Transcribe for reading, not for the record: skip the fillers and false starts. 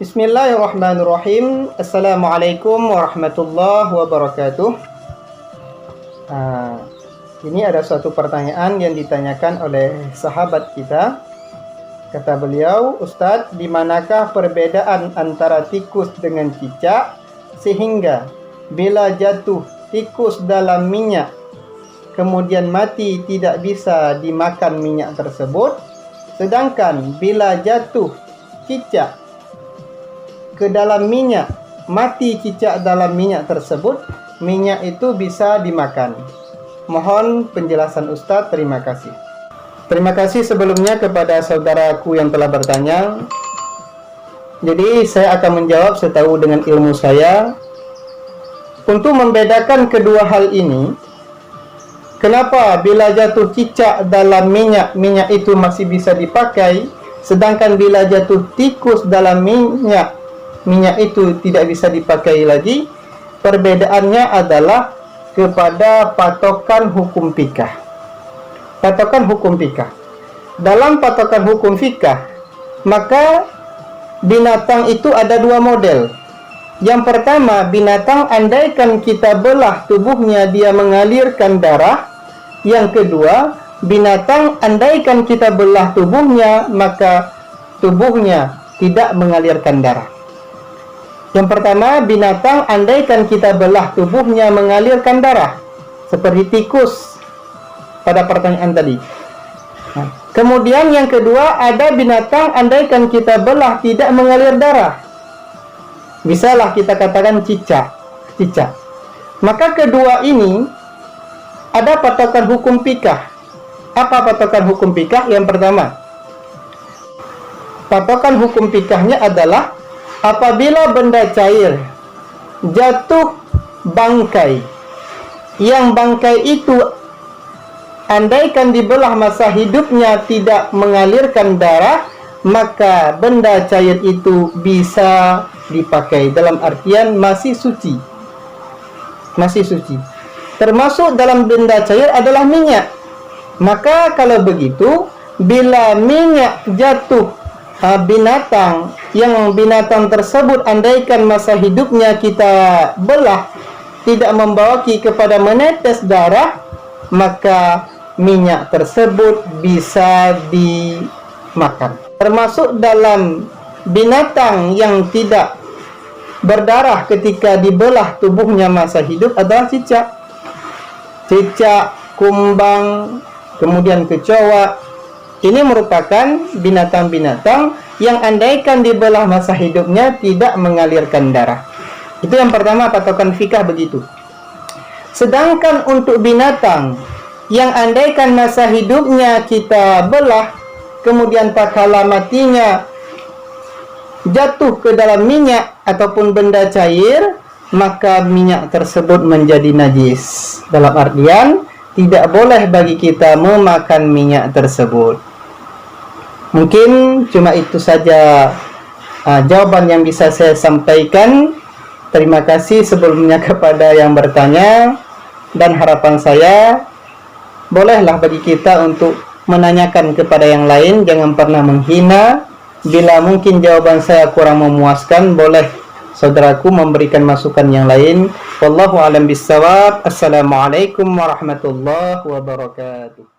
Bismillahirrahmanirrahim. Assalamualaikum warahmatullahi wabarakatuh. Ini ada suatu pertanyaan yang ditanyakan oleh sahabat kita. Kata beliau, Ustadz, di manakah perbedaan antara tikus dengan cicak sehingga bila jatuh tikus dalam minyak kemudian mati tidak bisa dimakan minyak tersebut, sedangkan bila jatuh cicak ke dalam minyak, mati cicak dalam minyak tersebut, minyak itu bisa dimakan. Mohon penjelasan Ustadz, terima kasih. Terima kasih sebelumnya kepada saudaraku yang telah bertanya. Jadi saya akan menjawab setahu dengan ilmu saya. Untuk membedakan kedua hal ini, kenapa bila jatuh cicak dalam minyak, minyak itu masih bisa dipakai, sedangkan bila jatuh tikus dalam minyak, minyak itu tidak bisa dipakai lagi? Perbedaannya adalah kepada patokan hukum fikih. Patokan hukum fikih. Dalam patokan hukum fikih, maka binatang itu ada dua model. Yang pertama, binatang andaikan kita belah tubuhnya dia mengalirkan darah. Yang kedua, binatang andaikan kita belah tubuhnya maka tubuhnya tidak mengalirkan darah. Yang pertama, binatang andaikan kita belah tubuhnya mengalirkan darah, seperti tikus pada pertanyaan tadi. Kemudian yang kedua, ada binatang andaikan kita belah tidak mengalir darah. Bisalah kita katakan cicak. Maka kedua ini ada patokan hukum fikih. Apa patokan hukum fikih? Yang pertama, patokan hukum fikihnya adalah apabila benda cair jatuh bangkai, yang bangkai itu andaikan dibelah masa hidupnya tidak mengalirkan darah, maka benda cair itu bisa dipakai, dalam artian masih suci. Masih suci. Termasuk dalam benda cair adalah minyak. Maka kalau begitu, bila minyak jatuh binatang, yang binatang tersebut andaikan masa hidupnya kita belah tidak membawa kepada menetes darah, maka minyak tersebut bisa dimakan. Termasuk dalam binatang yang tidak berdarah ketika dibelah tubuhnya masa hidup adalah cicak, kumbang, kemudian kecoa. Ini merupakan binatang-binatang yang andaikan dibelah masa hidupnya tidak mengalirkan darah. Itu yang pertama, patokan fikih begitu. Sedangkan untuk binatang yang andaikan masa hidupnya kita belah, kemudian tak kala matinya jatuh ke dalam minyak ataupun benda cair, maka minyak tersebut menjadi najis. Dalam artian, tidak boleh bagi kita memakan minyak tersebut. Mungkin cuma itu saja jawaban yang bisa saya sampaikan. Terima kasih sebelumnya kepada yang bertanya, dan harapan saya bolehlah bagi kita untuk menanyakan kepada yang lain, jangan pernah menghina. Bila mungkin jawaban saya kurang memuaskan, boleh saudaraku memberikan masukan yang lain. Wallahu a'lam bishawab. Assalamualaikum warahmatullahi wabarakatuh.